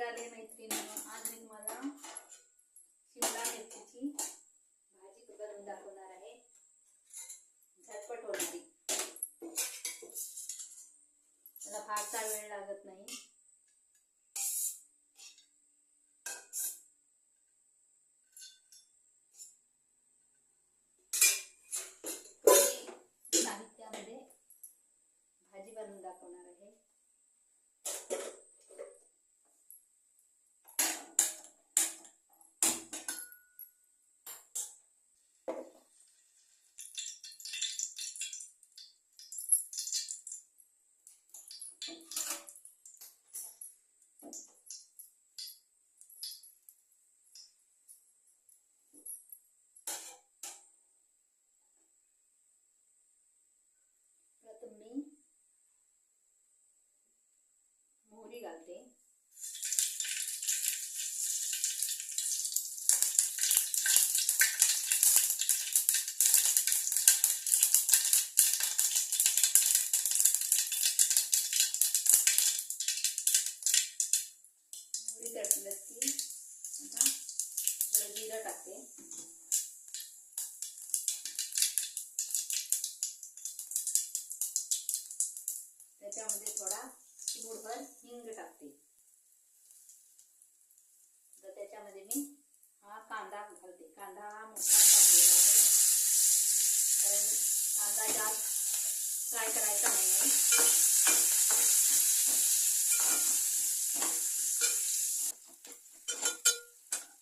आले मैत्रिणींनो, आज मी तुम्हाला शिमला मिरचीची भाजी बनवून दाखवणार आहे. झटपट होणारी, त्याला फारसा वेळ लागत नाही. साहित्यामध्ये भाजी बनवून दाखवणार आहे. प्रथम मी मोहरी घालते. मोहरी तडतडली की आता थोडं जिरं टाकते. त्याच्यामध्ये थोडा चिमूटभर हिंग टाकते. तर त्याच्यामध्ये मी हा कांदा घालते. कांदा हा मोठा टाकलेला आहे, कारण कांदा जास्त फ्राय करायचा नाही.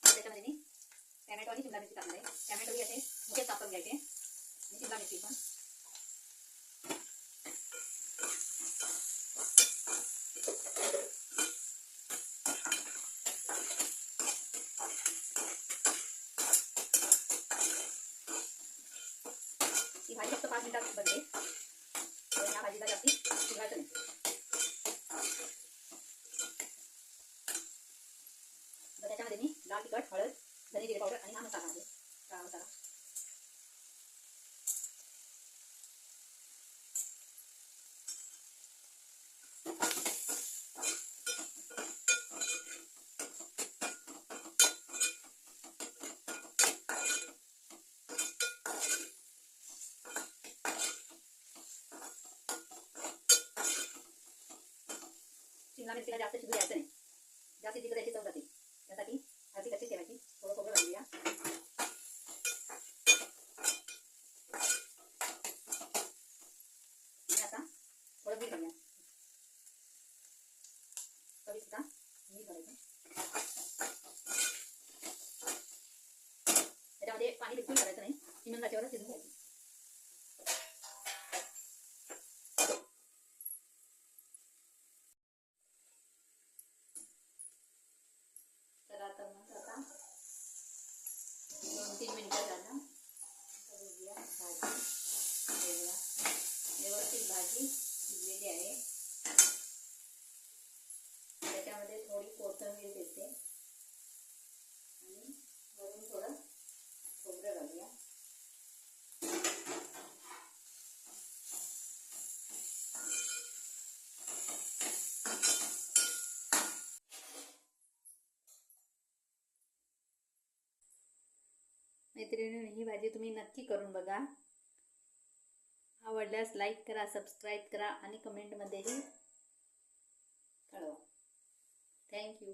त्याच्यामध्ये मी टॅमॅटो आणि शिमला मिरची टाकणार आहे. टॅमॅटो ही असे मोठे कापून घ्यायचे आणि शिमला मिरची पण. ही भाजी फक्त 5 मिनिटात बनते. तर या भाजीला जास्ती शिजवायचं नाही. तर त्याच्यामध्ये मी लाल तिखट, हळद, धने जिरे पावडर आणि हा मसाला आहे, काळा मसाला. शिमला मिरचीला जास्त शिजू द्यायचं नाही, जास्त शिजली त्याची चव जाते. त्यासाठी अर्धी कच्ची ठेवायची. थोडं खोबरं घालूया. आता थोडं मीठ घालूया. चवीपुरता मीठ घालायचं. त्याच्यामध्ये पाणी बिलकुल घालायचं नाही. चिमण त्याच्यावर शिजून घ्यायचं. तर आता मग आता 2-3 मिनिटं झालं. बघूया भाजी व्यवस्थित भाजी शिजलेली आहे. त्याच्यामध्ये थोडी कोथिंबीर देते आणि वरून थोडं खोबरं घालूया. मैत्रिणींनो, ही भाजी तुम्ही नक्की करून बघा. आवडल्यास लाईक करा, सबस्क्राईब करा आणि कमेंटमध्येही कळवा. थँक्यू.